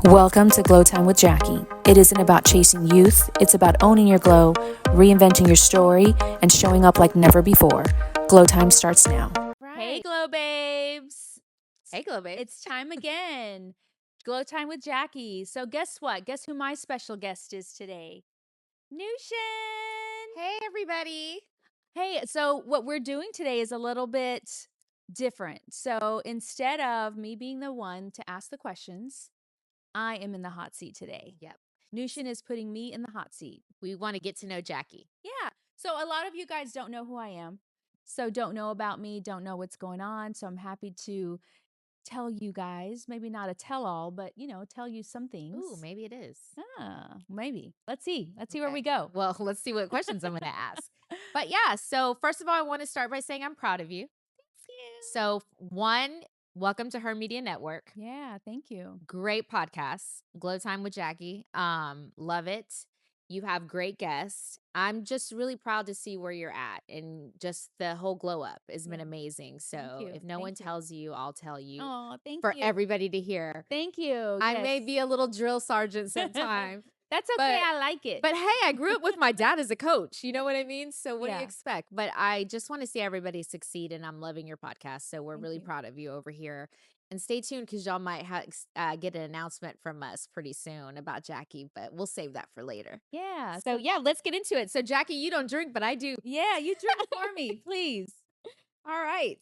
Welcome to Glow Time with Jackie. It isn't about chasing youth, it's about owning your glow, reinventing your story, and showing up like never before. Glow Time starts now. Right. Hey, Glow Babes. Hey, Glow Babes. It's time again. Glow Time with Jackie. So guess what? Guess who my special guest is today? Nushin. Hey, everybody. Hey, so what we're doing today is a little bit different. So instead of me being the one to ask the questions, I am in the hot seat today. Yep. Nushin is putting me in the hot seat. We want to get to know Jackie. Yeah. So a lot of you guys don't know who I am. So don't know about me, don't know what's going on. So I'm happy to tell you guys, maybe not a tell-all, but, tell you some things. Ooh, maybe it is. Maybe. Let's see. Let's see where we go. Well, let's see what questions I'm going to ask. But yeah, so first of all, I want to start by saying I'm proud of you. Thank you. So one, welcome to Her Media Network. Yeah, thank you. Great podcast, Glow Time with Jackie. Love it. You have great guests. I'm just really proud to see where you're at, and just the whole glow up has been amazing. So if no one tells you, I'll tell you. Oh, thank for you. everybody to hear. Thank you. I may be a little drill sergeant sometimes. That's okay. I like it. But hey, I grew up with my dad as a coach. You know what I mean? So what do Yeah. you expect? But I just want to see everybody succeed, and I'm loving your podcast. So we're Thank really you. proud of you over here. And stay tuned, because y'all might get an announcement from us pretty soon about Jackie, but we'll save that for later. Yeah. So yeah, let's get into it. So Jackie, you don't drink, but I do. Yeah, you drink for me, please. All right.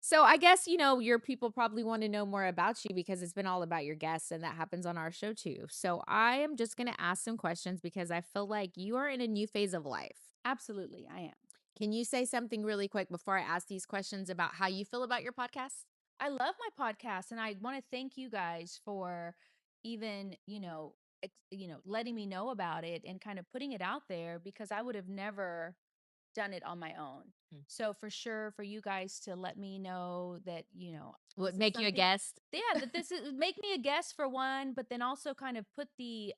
So I guess, your people probably want to know more about you, because it's been all about your guests, and that happens on our show too. So I am just going to ask some questions, because I feel like you are in a new phase of life. Absolutely, I am. Can you say something really quick before I ask these questions about how you feel about your podcast? I love my podcast, and I want to thank you guys for even, letting me know about it and kind of putting it out there, because I would have never done it on my own. Mm. So for sure, for you guys to let me know that, Would make you a guest? Yeah, that this is make me a guest for one, but then also kind of put the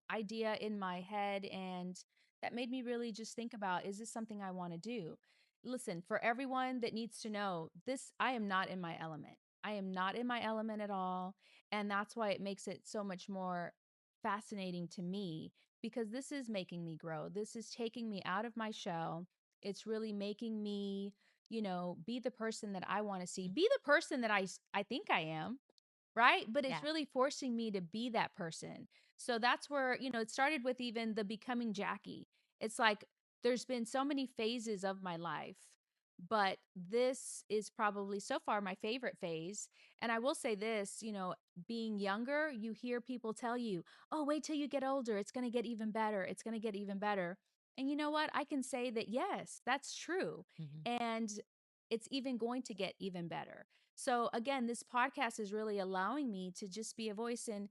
idea in my head, and that made me really just think about, is this something I want to do? Listen, for everyone that needs to know this, I am not in my element. I am not in my element at all, and that's why it makes it so much more fascinating to me, because this is making me grow. This is taking me out of my shell. It's really making me, be the person that I want to see, be the person that I think I am, right? But it's really forcing me to be that person. So that's where, it started with even the becoming Jackie. It's like there's been so many phases of my life, but this is probably so far my favorite phase. And I will say this, being younger, you hear people tell you, oh, wait till you get older. It's going to get even better. It's going to get even better. And you know what? I can say that, yes, that's true. Mm-hmm. And it's even going to get even better. So again, this podcast is really allowing me to just be a voice, and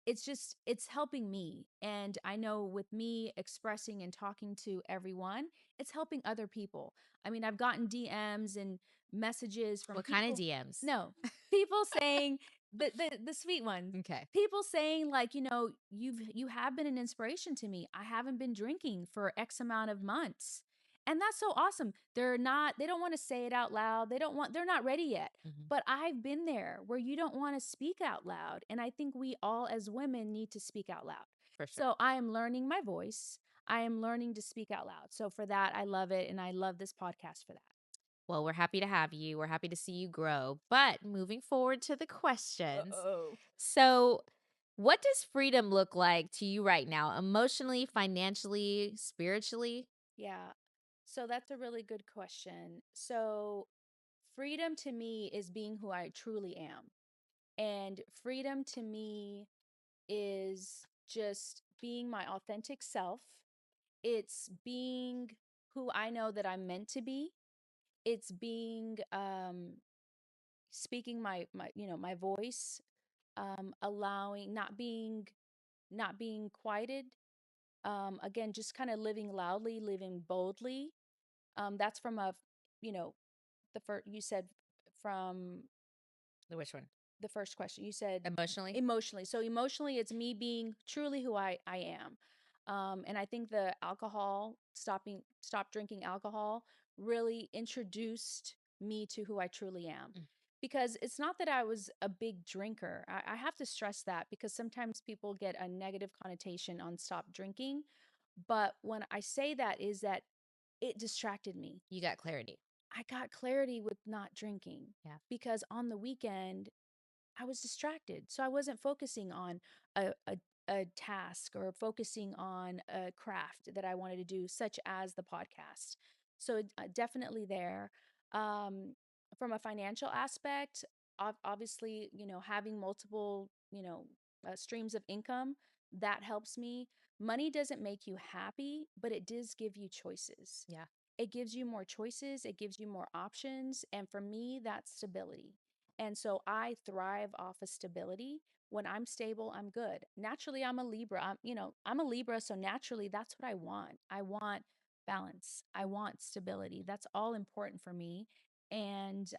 it's helping me. And I know with me expressing and talking to everyone, it's helping other people. I mean, I've gotten DMs and messages from What people, kind of DMs? No, people saying the sweet ones. Okay. People saying like, you have been an inspiration to me. I haven't been drinking for X amount of months. And that's so awesome. They don't want to say it out loud. They're not ready yet. Mm-hmm. But I've been there where you don't want to speak out loud. And I think we all as women need to speak out loud. For sure. So I am learning my voice. I am learning to speak out loud. So for that, I love it. And I love this podcast for that. Well, we're happy to have you. We're happy to see you grow. But moving forward to the questions. Uh-oh. So, what does freedom look like to you right now, emotionally, financially, spiritually? Yeah. So that's a really good question. So freedom to me is being who I truly am. And freedom to me is just being my authentic self. It's being who I know that I'm meant to be. It's being speaking my voice, allowing not being quieted. Again, just kind of living loudly, living boldly. That's from you know, the first you said from Which one? the first question. You said Emotionally? emotionally. So emotionally, it's me being truly who I am. And I think the stop drinking alcohol really introduced me to who I truly am. because it's not that I was a big drinker. I have to stress that because sometimes people get a negative connotation on stop drinking. But when I say that, is that it distracted me. You got clarity. I got clarity with not drinking. Yeah. Because on the weekend, I was distracted. So I wasn't focusing on a task or focusing on a craft that I wanted to do, such as the podcast. So definitely there. Um, from a financial aspect, obviously, having multiple, streams of income, that helps me. Money doesn't make you happy, but it does give you choices. Yeah. It gives you more choices, it gives you more options. And for me, that's stability. And so I thrive off of stability. When I'm stable, I'm good. Naturally, I'm a Libra. I'm a Libra, so naturally that's what I want. I want balance. I want stability. That's all important for me. And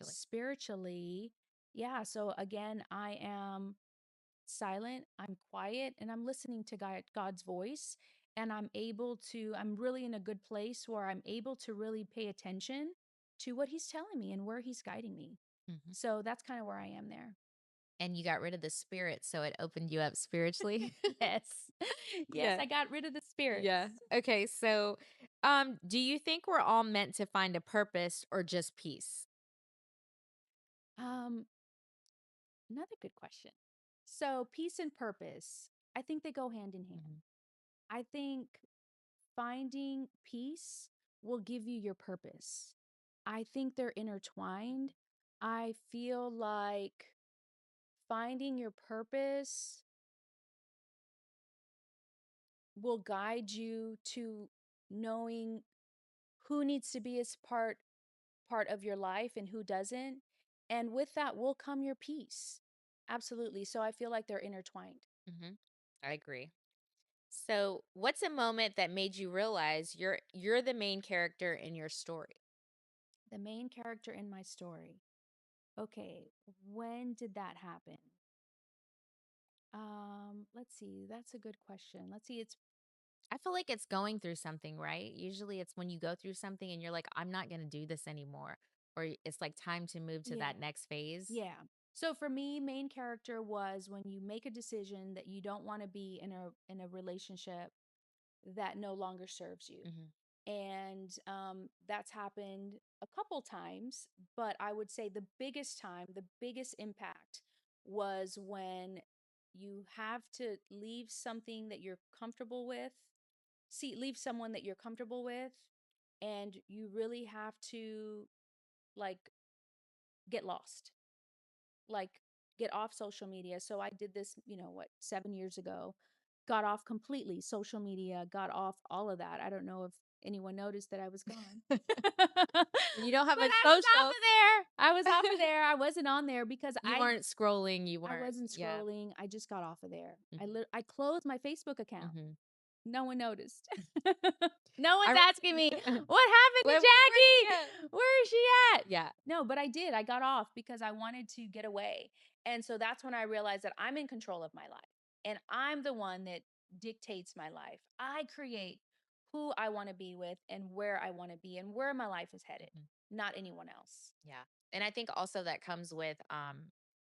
spiritually, yeah, so again, I am silent, I'm quiet, and I'm listening to God's voice. And I'm really in a good place where I'm able to really pay attention to what He's telling me and where He's guiding me. Mhm. So that's kind of where I am there. And you got rid of the spirit, so it opened you up spiritually. Yes. Yes, Yeah. I got rid of the spirits. Yeah. Okay. So, do you think we're all meant to find a purpose or just peace? Um, Another good question. So, peace and purpose, I think they go hand in hand. Mhm. I think finding peace will give you your purpose. I think they're intertwined. I feel like finding your purpose will guide you to knowing who needs to be as part of your life and who doesn't. And with that will come your peace. Absolutely. So I feel like they're intertwined. Mhm. I agree. So, what's a moment that made you realize you're the main character in your story? The main character in my story. Okay, when did that happen? Let's see. That's a good question. Let's see. It's I feel like it's going through something, right? Usually it's when you go through something and you're like, I'm not going to do this anymore. Or it's like time to move to yeah. that next phase. Yeah. So for me, main character was when you make a decision that you don't want to be in a relationship that no longer serves you. Hmm. And that's happened a couple times, but I would say the biggest impact was when you have to leave something that you're comfortable with, leave someone that you're comfortable with, and you really have to like get lost, like get off social media. So I did this, 7 years ago, got off completely social media, got off all of that. I don't know if anyone noticed that I was gone. You don't have But a I was off social. of there. I was off of there. I wasn't on there because You weren't scrolling. You I weren't. wasn't Yeah. scrolling. I just got off of there. Mhm. I closed my Facebook account. Hmm. No one noticed. No I one's re- asking me, what happened to Where Jackie? yeah. Where is she at? Yeah. No, but I did. I got off because I wanted to get away. And so that's when I realized that I'm in control of my life and I'm the one that dictates my life. I create who I want to be with and where I want to be and where my life is headed, Mhm. not anyone else. Yeah. And I think also that comes with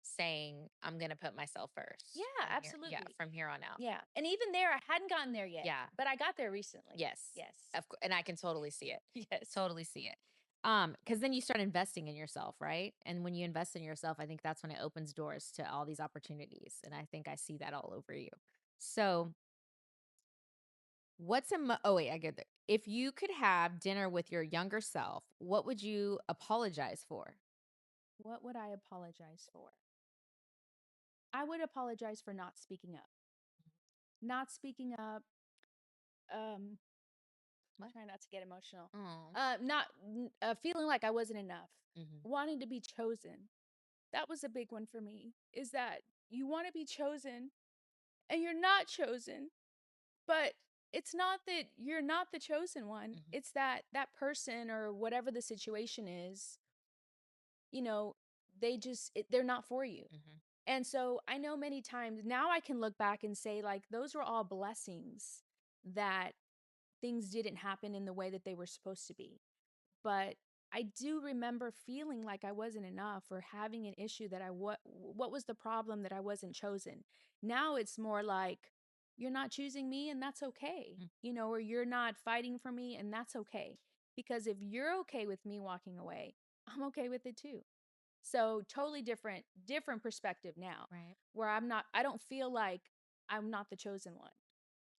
saying I'm gonna put myself first Yeah, from here. Yeah, absolutely. from here on out. Yeah. And even there, I hadn't gotten there yet, Yeah. but I got there recently. Yes. Yes. And I can totally see it. Yes. Totally see it. Because then you start investing in yourself, right? And when you invest in yourself, I think that's when it opens doors to all these opportunities. And I think I see that all over you. So, oh wait, I get there. If you could have dinner with your younger self, what would you apologize for? What would I apologize for? I would apologize for not speaking up. Not speaking up. Um, What? Trying not to get emotional. Oh. Not feeling like I wasn't enough. Hmm. Wanting to be chosen. That was a big one for me. Is that you want to be chosen and you're not chosen, but it's not that you're not the chosen one. Hmm. It's that that person or whatever the situation is, you know, they're not for you. Hmm. And so I know many times now I can look back and say, like, those were all blessings that things didn't happen in the way that they were supposed to be. But I do remember feeling like I wasn't enough or having an issue that what was the problem that I wasn't chosen. Now it's more like you're not choosing me and that's okay. Mm. Or you're not fighting for me and that's okay. Because if you're okay with me walking away, I'm okay with it too. So totally different perspective now Right. where I don't feel like I'm not the chosen one.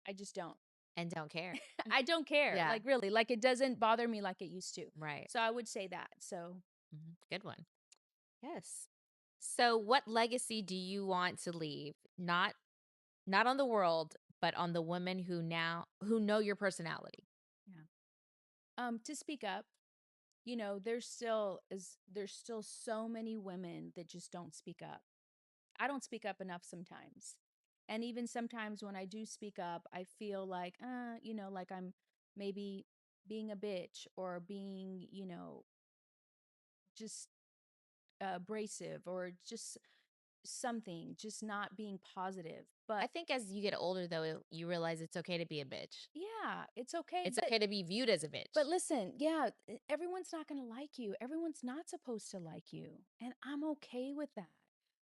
I just don't. And don't care. I don't care. Yeah. Like really, like it doesn't bother me like it used to. Right. So I would say that. So Good one. Yes. So what legacy do you want to leave? Not on the world, but on the women who know your personality. to speak up, there's still so many women that just don't speak up. I don't speak up enough sometimes. And even sometimes when I do speak up, I feel like, like I'm maybe being a bitch or being, just abrasive or just something, just not being positive. I But think as you get older, though, you realize it's okay to be a bitch. yeah, it's okay. It's okay to be viewed as a But bitch. listen, yeah, everyone's not going to like you. Everyone's not supposed to like you. And I'm okay with that.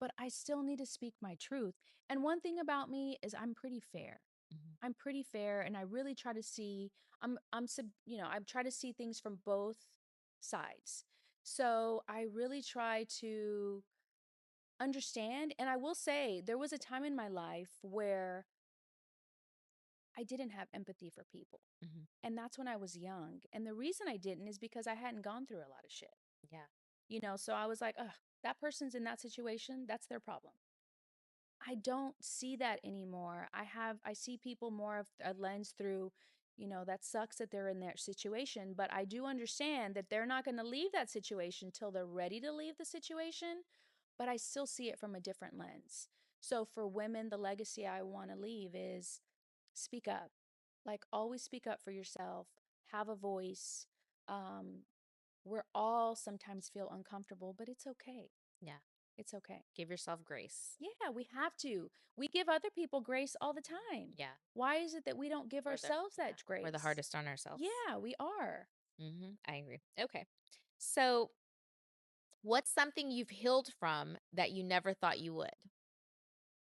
But I still need to speak my truth. And one thing about me is I'm pretty fair. Mhm. I'm pretty fair and I really try to see I try to see things from both sides. So I really try to understand, and I will say there was a time in my life where I didn't have empathy for people. Mhm. And that's when I was young. And the reason I didn't is because I hadn't gone through a lot of shit. Yeah. So I was like, ugh, that person's in that situation. That's their problem. I don't see that anymore. I see people more of a lens through, that sucks that they're in their situation. But I do understand that they're not going to leave that situation till they're ready to leave the situation. But I still see it from a different lens. So for women, the legacy I want to leave is speak up. Like always speak up for yourself, have a voice. Um, we're all sometimes feel uncomfortable, but it's okay. Yeah. It's okay. Give yourself grace. Yeah, we have to. We give other people grace all the time. Yeah. Why is it that we don't give ourselves that We're the grace? hardest on ourselves. Yeah, we are. I agree. Okay. So, what's something you've healed from that you never thought you would?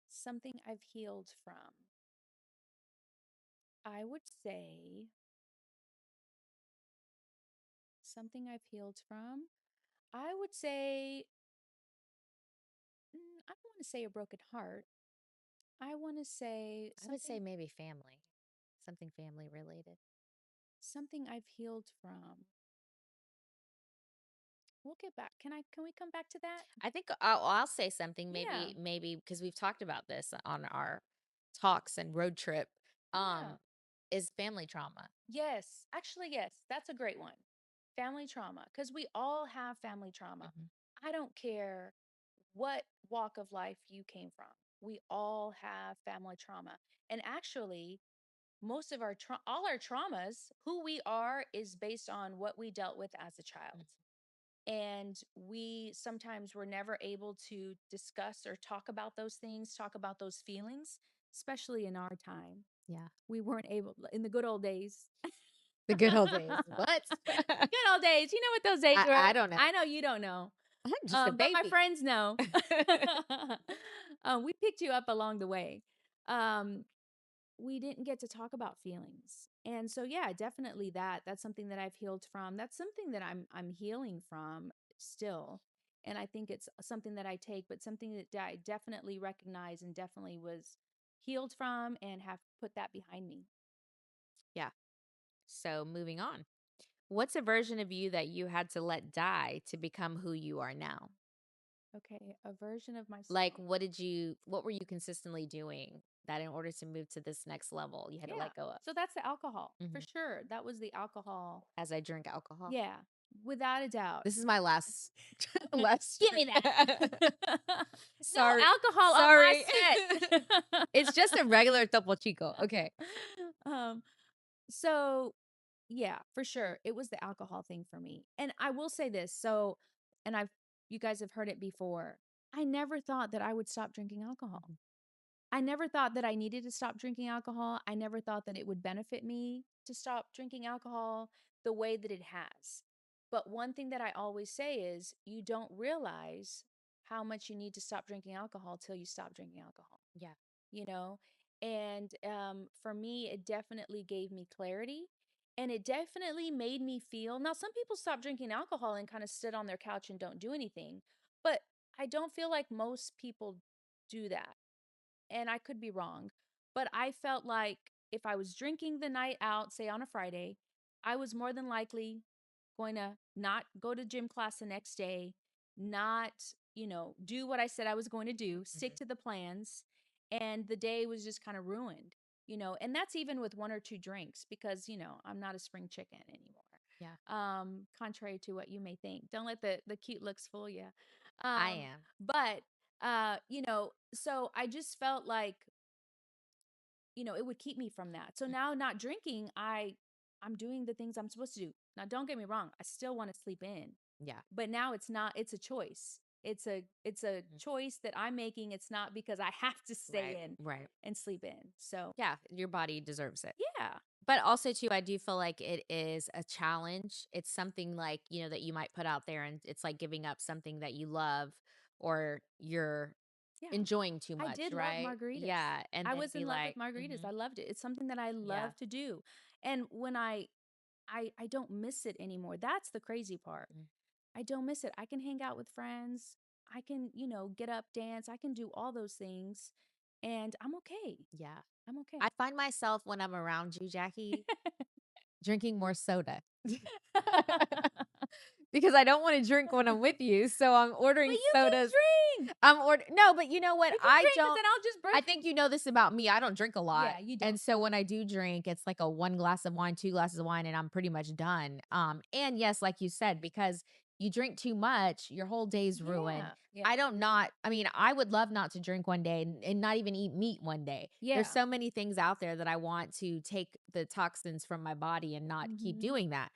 Something I've healed from. I would say something I've healed from. I would say, I don't want to say a broken heart. I want to say I would say maybe family, something family related. something I've healed from. We'll get back. Can we come back to that? I think I'll say something Yeah. maybe because we've talked about this on our talks and road trip. Yeah. Is family trauma. Yes. Actually, yes. That's a great one. Family trauma, because we all have family trauma. Mhm. I don't care what walk of life you came from. We all have family trauma. And actually, most of all our traumas, who we are is based on what we dealt with as a child. Mhm. And we sometimes were never able to discuss or talk about those things, talk about those feelings, especially in our time. Yeah. We weren't able in the good old days. The good old days. What? Good old days. You know what those days were? I don't know. I know you don't know. I'm just a But my baby. friends know. We picked you up along the way. Um, we didn't get to talk about feelings. And so yeah, definitely that's something that I've healed from. That's something that I'm healing from still. And I think it's something that I take, but something that I definitely recognize and definitely was healed from and have put that behind me. Yeah. So moving on. What's a version of you that you had to let die to become who you are now? Okay, a version of Like, myself. what were you consistently doing that in order to move to this next level, you had to Yeah. let go of? So that's the alcohol for Mhm. sure. That was the alcohol. As I drink alcohol. Yeah, without a doubt. This is my last last Give me that. No Sorry. alcohol on Sorry. my set. It's just a regular Topo Chico. Okay. um, so yeah, for sure. It was the alcohol thing for me. And I will say this. So, and you guys have heard it before. I never thought that I would stop drinking alcohol. Mhm. I never thought that I needed to stop drinking alcohol. I never thought that it would benefit me to stop drinking alcohol the way that it has. But one thing that I always say is you don't realize how much you need to stop drinking alcohol till you stop drinking alcohol, Yeah. you know? And for me, it definitely gave me clarity, and it definitely made me feel. Now, some people stop drinking alcohol and kind of sit on their couch and don't do anything, but I don't feel like most people do that. And I could be wrong, but I felt like if I was drinking the night out, say on a Friday, I was more than likely going to not go to gym class the next day, not, do what I said I was going to do, stick Mhm. to the plans, and the day was just kind of ruined, and that's even with one or two drinks because, I'm not a spring chicken anymore. Yeah. Contrary to what you may think. Don't let the cute looks fool you. I Um, am. but so I just felt like, it would keep me from that. So now not drinking, I'm doing the things I'm supposed to do. Now don't get me wrong, I still want to sleep in. Yeah. But now it's not, it's a choice. It's a Mhm. choice that I'm making. It's not because I have to Right. stay in Right. and sleep in. So, Yeah, your body deserves it. yeah. But also too, I do feel like it is a challenge. It's something like, that you might put out there and it's like giving up something that you love or you're Yeah. enjoying too I much, did love right? margaritas. Yeah. And I then was be in love with like, margaritas. I loved it. It's something that I yeah. love to do. And when I don't miss it anymore. That's the crazy part. Mm. I don't miss it. I can hang out with friends. I can, get up, dance. I can do all those things. And I'm okay. Yeah. I'm okay. I find myself when I'm around you, Jackie, drinking more soda. Because I don't want to drink when I'm with you. So I'm But ordering you sodas. can drink. No, but you know what? You can I drink because don't then I'll just I burst. think you know this about me. I don't drink a lot. Yeah, you don't. And so when I do drink, it's like a one glass of wine, two glasses of wine, and I'm pretty much done. And yes, like you said, because you drink too much, your whole day's ruined. Yeah. Yeah. I mean, I would love not to drink one day and not even eat meat one day. Yeah. There's so many things out there that I want to take the toxins from my body and not keep Mhm. doing that.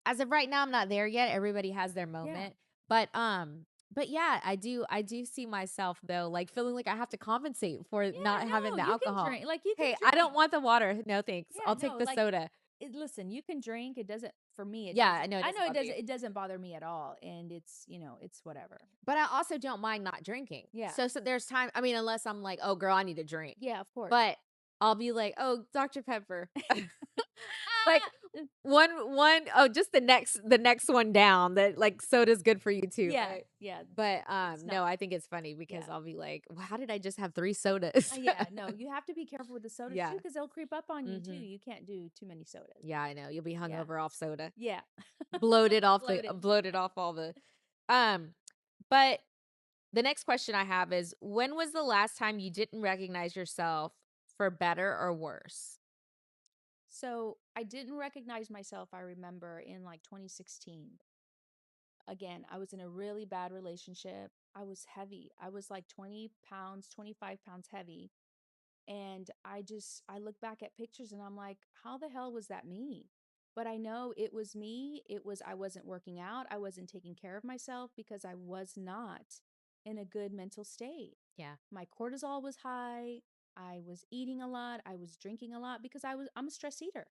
As of right now, I'm not there yet. Everybody has their Yeah. moment. But yeah, I do see myself though, like feeling like I have to compensate for not Yeah, having no, the you can alcohol. drink. Like you can Hey, I don't drink. want the water. No, thanks. Yeah, I'll take no, the like soda. listen, you can drink. It doesn't for me, it Yeah, I doesn't. know it I doesn't know it bother you. doesn't bother me at all. And it's whatever. But I also don't mind not drinking. Yeah. So there's time, I mean, unless I'm like, oh girl, I need a drink. Yeah, of course. But I'll be like, oh, Dr. Pepper. Like Ah, oh, just the next one down that like soda's good for you too, yeah, right? yeah. But It's no, not. I think it's funny because Yeah. I'll be like, well, how did I just have 3 sodas? Yeah, no, you have to be careful with the sodas too Yeah. because they'll creep up on you too. Mhm. You can't do too many sodas. Yeah, I know. You'll be Yeah. hungover off soda. Yeah. Bloated. Bloated off all the um but the next question I have is when was the last time you didn't recognize yourself for better or worse? So I didn't recognize myself, I remember, in like 2016. Again, I was in a really bad relationship. I was heavy. I was like 20 pounds, 25 pounds heavy. And I look back at pictures and I'm like, how the hell was that me? But I know it was me. I wasn't working out. I wasn't taking care of myself because I was not in a good mental state. Yeah. My cortisol was high. I was eating a lot. I was drinking a lot because I'm a stress eater.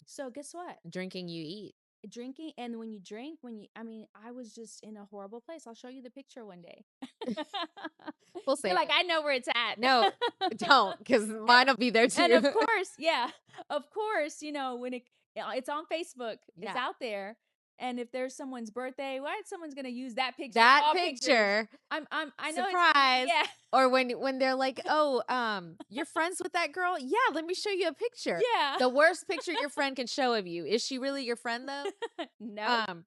So guess what? Drinking you eat. Drinking, and when you drink, I mean, I was just in a horrible place. I'll show you the picture one day. We'll You're save like, it. I know where it's at. No, don't, because mine will be there And too. of course, yeah, of course, when it's on Facebook, it's Yeah. out there. And if there's someone's birthday, what someone's gonna use that picture of That all pictures? picture, I know it's surprise. yeah, Or when they're like, "Oh, you're friends with that girl?" Yeah, let me show you a picture. yeah. The worst picture your friend can show of you. Is she really your friend though? No. Um,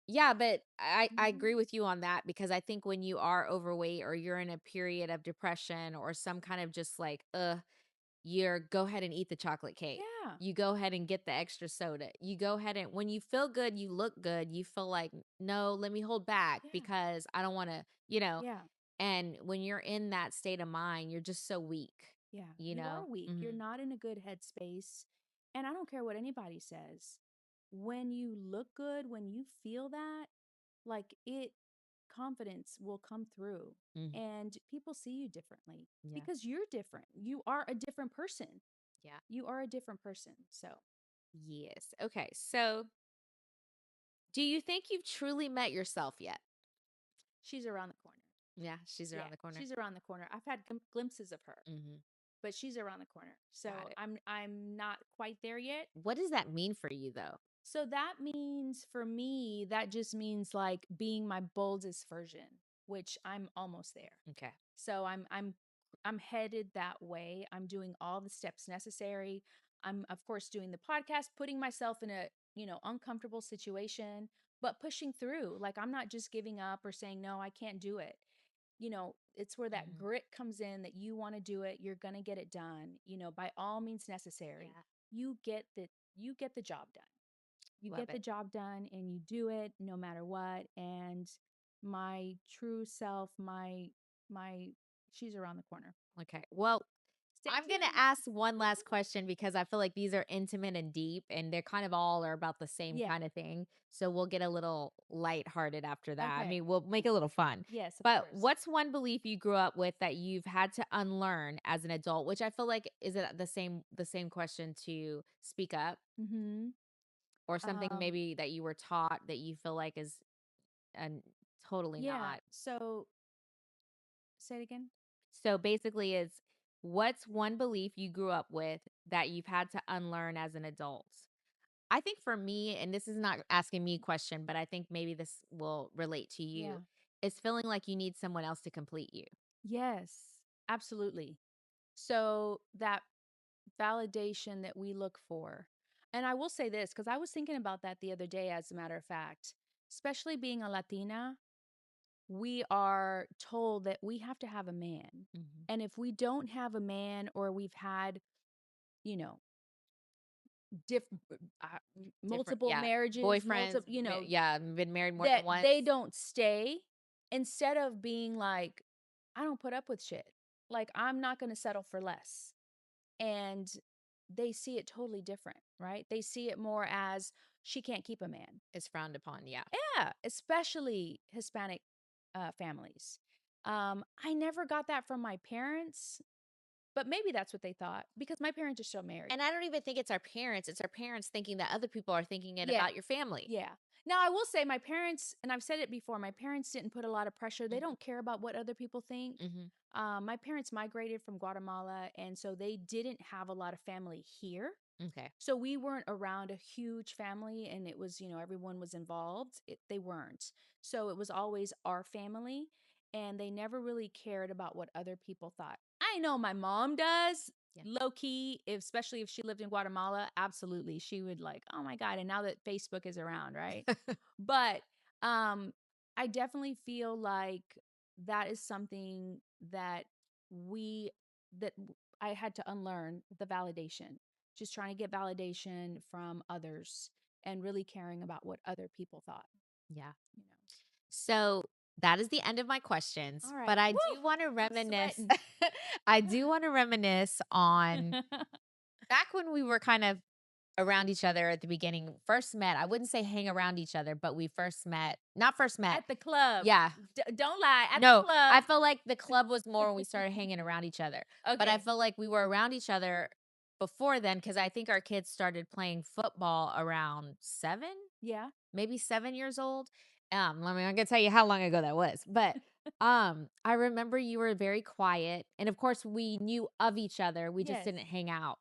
yeah, but I Mhm. agree with you on that because I think when you are overweight or you're in a period of depression or some kind of just like, you go ahead and eat the chocolate cake. Yeah, You go ahead and get the extra soda. You go ahead and when you feel good, you look good. You feel like, no, let me hold back yeah, because I don't want to. yeah. And when you're in that state of mind, you're just so weak, Yeah, you you are know? weak. You're Hmm. not in a good headspace. And I don't care what anybody says. When you look good, when you feel that, like confidence will come through Hmm. and people see you differently Yeah. because you're different. You are a different person. Yeah. You are a different person. So, Yes. Okay. So Do you think you've truly met yourself yet? She's around the corner. Yeah, she's around the corner. She's around the corner. I've had glimpses of her, Mhm. but she's around the corner. So Got it. I'm not quite there yet. What does that mean for you, though? So that means for me, that just means like being my boldest version, which I'm almost there. Okay. So I'm headed that way. I'm doing all the steps necessary. I'm of course doing the podcast, putting myself in a, uncomfortable situation, but pushing through. Like I'm not just giving up or saying no, I can't do it. It's where that Mhm. grit comes in that you want to do it, you're going to get it done, by all means necessary. Yeah. You get the job done. You Love get the it. job done and you do it no matter what. And my true self, my she's around the corner. Okay. Well, Stay I'm going to tuned. ask one last question because I feel like these are intimate and deep and they're kind of all are about the same Yeah. kind of thing. So we'll get a little lighthearted after that. I Okay. mean, we'll make it a little fun. Yes, of But course. what's one belief you grew up with that you've had to unlearn as an adult, which I feel like is it the same question to speak up Mm-hmm. or something maybe that you were taught that you feel like is totally Yeah. not. So say it again. So basically, it's what's one belief you grew up with that you've had to unlearn as an adult? I think for me, and this is not asking me a question, but I think maybe this will relate to Yeah. you, is feeling like you need someone else to complete you. Yes, absolutely. So that validation that we look for. And I will say this because I was thinking about that the other day, as a matter of fact, especially being a Latina, we are told that we have to have a man. Mhm. And if we don't have a man or we've had, you know, diff- Different, multiple yeah. marriages, Boyfriends, yeah, been married more than that once. they don't stay, instead of being like, I don't put up with shit. Like, I'm not going to settle for less. And they see it totally different, right? They see it more as she can't keep a man. It's frowned upon, yeah. Yeah, especially Hispanic families. I never got that from my parents, but maybe that's what they thought because my parents are still married. And I don't even think it's our parents thinking that other people are thinking it Yeah, about your family. yeah. Now, I will say my parents, and I've said it before, my parents didn't put a lot of pressure. They Mhm. don't care about what other people think. Mhm. My parents migrated from Guatemala, and so they didn't have a lot of family here. Okay. So we weren't around a huge family and it was, everyone was involved. They weren't. So it was always our family and they never really cared about what other people thought. I know my mom does. Yeah. Low key, especially if she lived in Guatemala, absolutely. She would like, oh my God. And now that Facebook is around, right? But um, I definitely feel like that is something that we that I had to unlearn the validation, just trying to get validation from others and really caring about what other people thought, Yeah. you know. So that is the end of my questions, All right. but I Woo! do want to I'm reminisce. sweating. I do want to reminisce on back when we were kind of around each other at the beginning, first met. I wouldn't say hang around each other, but we first met, not first met. At the club. Yeah. Don't lie. At the No, club. I felt like the club was more when we started hanging around each other. But I Okay. felt like we were around each other before then because I think our kids started playing football around 7, Yeah. maybe 7 years old. I'm gonna tell you how long ago that was. But I remember you were very quiet. And of course we knew of each other. We just Yes. didn't hang out.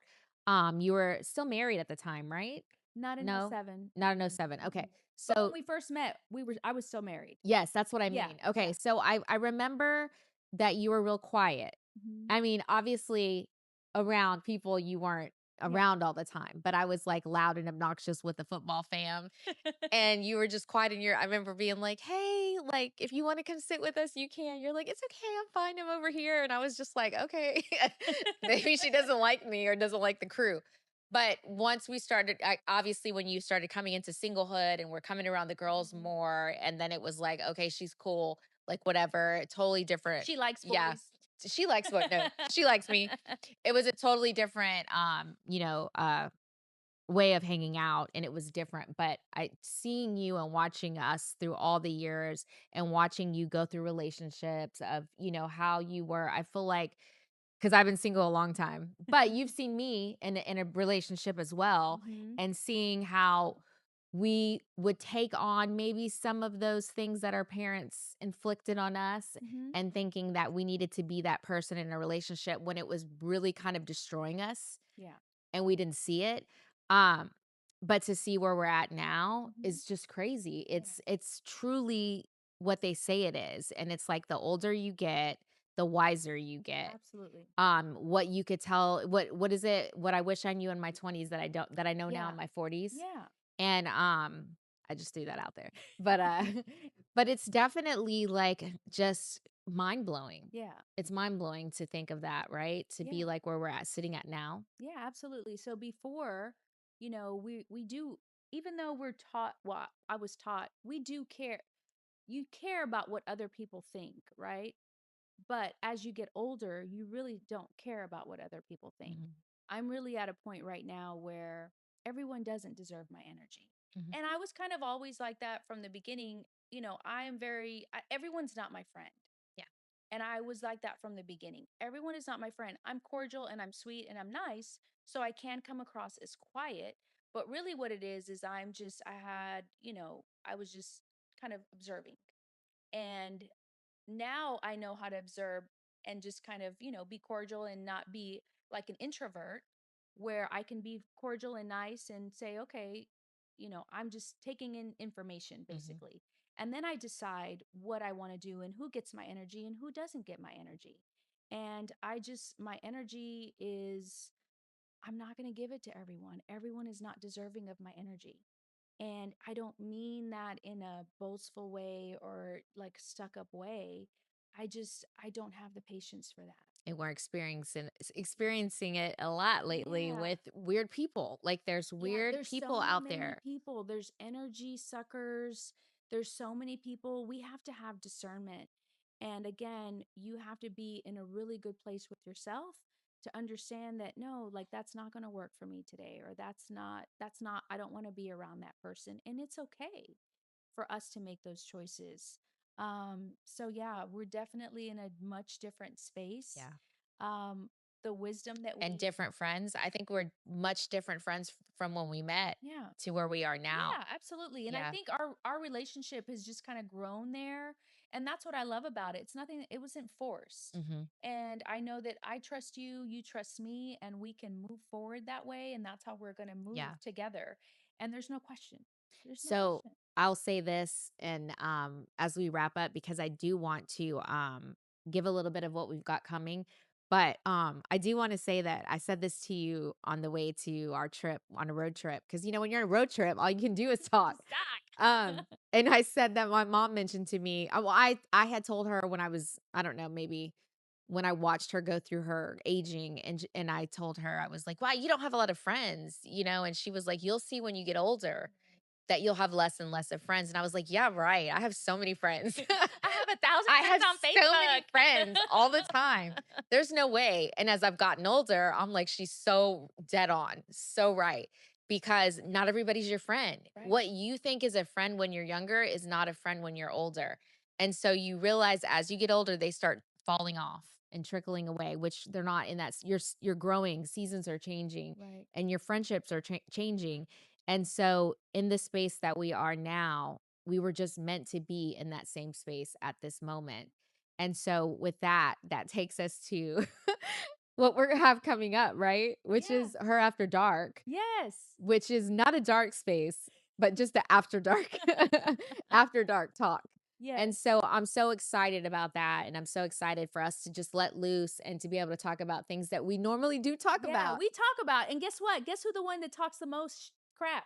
You were still married at the time, right? Not in No, '07. not in '07. Okay. But when So we first met, I was still married. yes, that's what I Yeah. mean. Okay. So I remember that you were real quiet. Mhm. I mean, obviously, around people you weren't Yeah. around all the time, but I was like loud and obnoxious with the football fam. And you were just quiet in your I remember being like, "Hey, like if you want to come sit with us, you can." You're like, "It's okay. I'm fine. I'm over here." And I was just like, "Okay." Maybe she doesn't like me or doesn't like the crew. But once we started, obviously, when you started coming into singlehood and we're coming around the girls Mhm. more, and then it was like, okay, she's cool, like whatever, totally different. She likes Yeah, boys. she likes what? No, she likes me. It was a totally different, way of hanging out, and it was different. But I seeing you and watching us through all the years and watching you go through relationships of, how you were, I feel like because I've been single a long time, but you've seen me in a relationship as well, Mhm. and seeing how we would take on maybe some of those things that our parents inflicted on us Mhm. and thinking that we needed to be that person in a relationship when it was really kind of destroying us Yeah. and we didn't see it. Um, but to see where we're at now Mhm. is just crazy. Yeah. It's truly what they say it is. And it's like the older you get, the wiser you get. Absolutely. What you could tell, what is it? What I wish I knew in my 20s that I know now Yeah. in my 40s. Yeah. And I just threw that out there. But but it's definitely like just mind-blowing. Yeah. It's mind-blowing to think of that, right? To be Yeah. like where we're at sitting at now. Yeah, absolutely. So before, we do, even though we're taught what I was taught, we do care. You care about what other people think, right? But as you get older, you really don't care about what other people think. Mhm. I'm really at a point right now where everyone doesn't deserve my energy. Mhm. And I was kind of always like that from the beginning. Everyone's not my friend. Yeah. And I was like that from the beginning. Everyone is not my friend. I'm cordial and I'm sweet and I'm nice. So I can come across as quiet. But really, what it is I was just kind of observing. And now I know how to observe and just kind of, be cordial and not be like an introvert, where I can be cordial and nice and say, okay, I'm just taking in information Mhm. basically. And then I decide what I want to do and who gets my energy and who doesn't get my energy. And my energy is, I'm not going to give it to everyone. Everyone is not deserving of my energy. And I don't mean that in a boastful way or like stuck up way. I don't have the patience for that. And we're experiencing it a lot lately Yeah. with weird people. Like there's Yeah. weird There's people so out many there. people. There's energy suckers. There's so many people. We have to have discernment. And again, you have to be in a really good place with yourself to understand that no, like that's not going to work for me today, or I don't want to be around that person. And it's okay for us to make those choices. So yeah, we're definitely in a much different space. Yeah. Um, the wisdom that And we, different friends. I think we're much different friends from when we met yeah, to where we are now. yeah, absolutely. And I Yeah. think our relationship has just kind of grown there, and that's what I love about it. It's nothing. It wasn't forced. Hmm. And I know that I trust you, you trust me, and we can move forward that way. And that's how we're going to move Yeah. together. And there's no question. There's no So question. I'll say this and as we wrap up because I do want to give a little bit of what we've got coming. But I do want to say that I said this to you on the way to our trip on a road trip because when you're on a road trip, all you can do is talk. Just talk. And I said that my mom mentioned to me. I had told her when I was I don't know maybe when I watched her go through her aging and I told her I was like, wow, you don't have a lot of friends, and she was like, you'll see when you get older that you'll have less and less of friends. And I was like, yeah, right. I have so many friends. I have 1,000 I friends have on so many Facebook. friends all the time. There's no way. And as I've gotten older, I'm like, she's so dead on, so right. Because not everybody's your friend. Right. What you think is a friend when you're younger is not a friend when you're older. And so you realize as you get older, they start falling off and trickling away, which they're not in that. You're growing, seasons are changing, Right. and your friendships are changing. And so, in the space that we are now, we were just meant to be in that same space at this moment. And so, with that, that takes us to what we're gonna have coming up, right? Which Yeah. is Her After Dark, Yes. which is not a dark space, but just the after dark, after dark talk. And Yes. so I'm so excited about that. And I'm so excited for us to just let loose and to be able to talk about things that we normally do talk Yeah, about. we talk about, and guess what? Guess who the one that talks the most crap?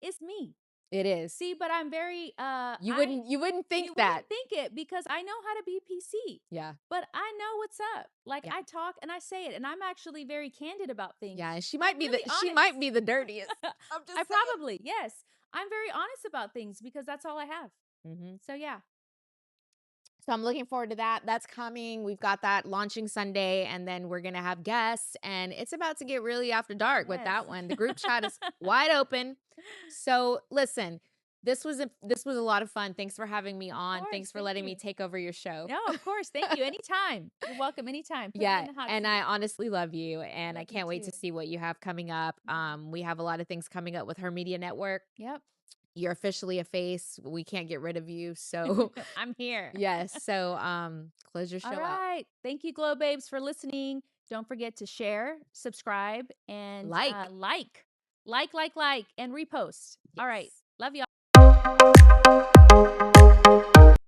It's me. It is. See, but I'm very You wouldn't think you that. wouldn't think it because I know how to be PC. Yeah. But I know what's up. Like Yeah. I talk and I say it, and I'm actually very candid about things. Yeah, and I'm really she honest. might be the dirtiest. I'm just I saying. probably, yes. I'm very honest about things because that's all I have. Hmm. So yeah. So I'm looking forward to that. That's coming. We've got that launching Sunday, and then we're gonna have guests, and it's about to get really after dark with Yes. that one. The group chat is wide open. So listen, this was a lot of fun. Thanks for having me Of on. course. Thanks for Thank letting you. me take over your show. No, of course. Thank you. Anytime. You're welcome. Anytime. Put me in Yeah, the hot and seat. I honestly love you, and I Love you can't wait to too. see what you have coming up. Yeah. We have a lot of things coming up with Her Media Network. Yep. You're officially a face. We can't get rid of you. So I'm here. yes. So close your All show out. right. Thank you, Glow Babes, for listening. Don't forget to share, subscribe, and Like. like, and repost. All right. Yes. Love y'all.